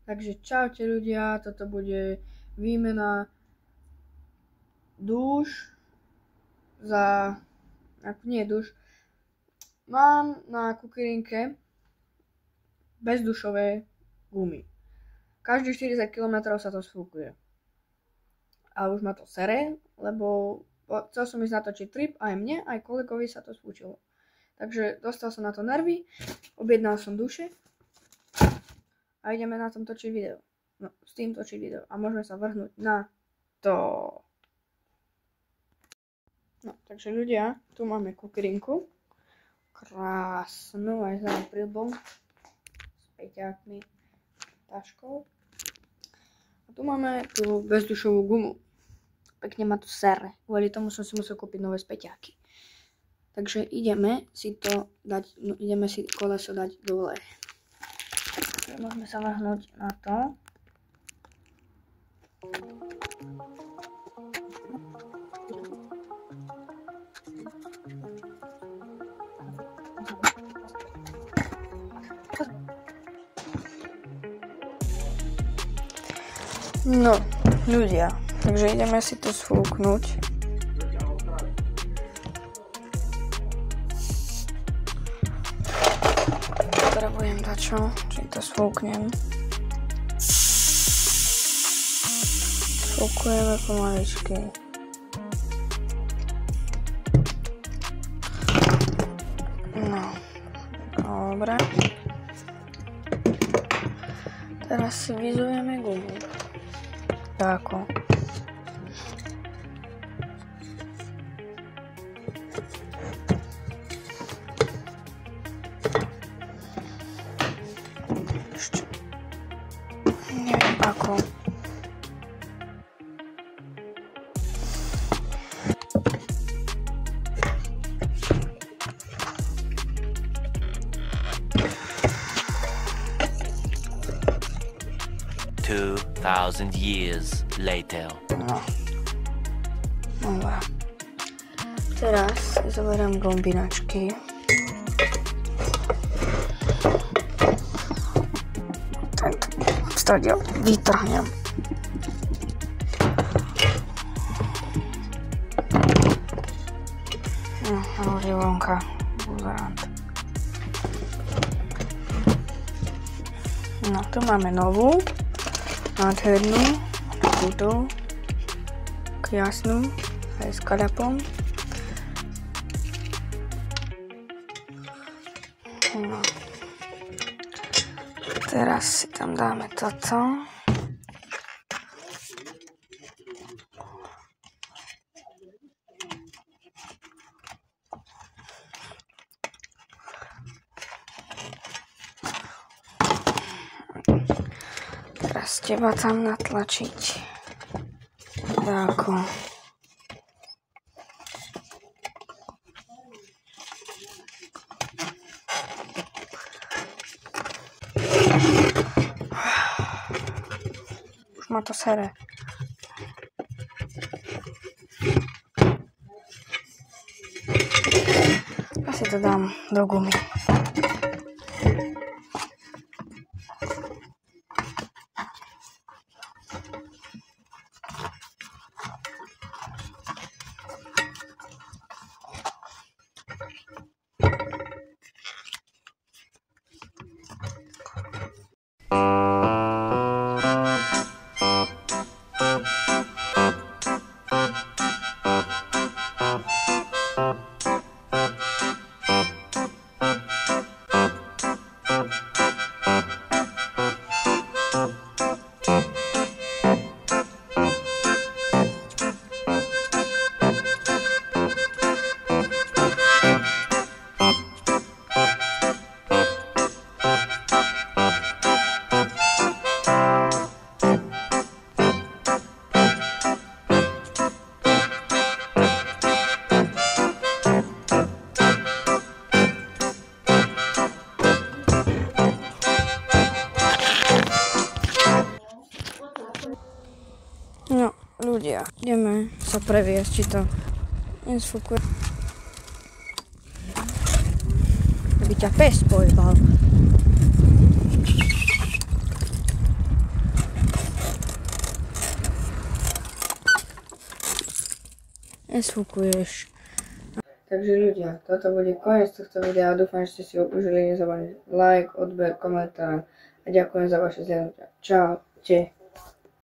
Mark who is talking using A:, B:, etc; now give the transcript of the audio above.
A: Takže čaute ľudia, toto bude výmena dúš za, nie dúš, mám na kukyrinke bezdušové gumy. Každých 40 km sa to sfúkuje. A už ma to sere, lebo chcel som ísť natočiť trip, aj mne, aj kolegovi sa to sfúčilo. Takže dostal som na to nervy, objednal som duše a ideme na tom točiť video. No, s tým točiť video a môžeme sa vrhnúť na to. No, takže ľudia, tu máme kukyrinku. Krásnu, aj za prílbou. S peťákmi, taškou. A tu máme tú bezdušovú gumu. Pekne ma tu sere. Kvôli tomu som si musel kúpiť nové späťáky. Takže ideme si to dať, no, ideme si koleso dať dole. Môžeme sa vrhnúť na to. No, ľudia, takže ideme si to sfúknuť. Potrebujem dačo, či to sfúknem. Sfúkujeme pomaličky. No, dobre. Teraz si vyzujeme gumu. Tako. Ešte. Neviem ako.
B: Thousand years later.
A: No. Dobre. Teraz zoberiem gombinačky. Tento stadiel vytrhnem. No, a už je vonka buzerant. No, tu máme novú. Nádhernú, túto, krásnu, aj s kalapom. No. Teraz si tam dáme toto. Teraz teba tam natlačiť. Tako. Už ma to sere. Asi to dám do gumy. No, ľudia, ideme sa previesť, či to nesfúkuje. Aby ťa pes pojebal. Nesfúkuješ. Takže ľudia, toto bude koniec tohto videa. Dúfam, že ste si ho užili. Nezabudnite like, odber, komentár a ďakujem za vaše zhľadnutia. Čaute.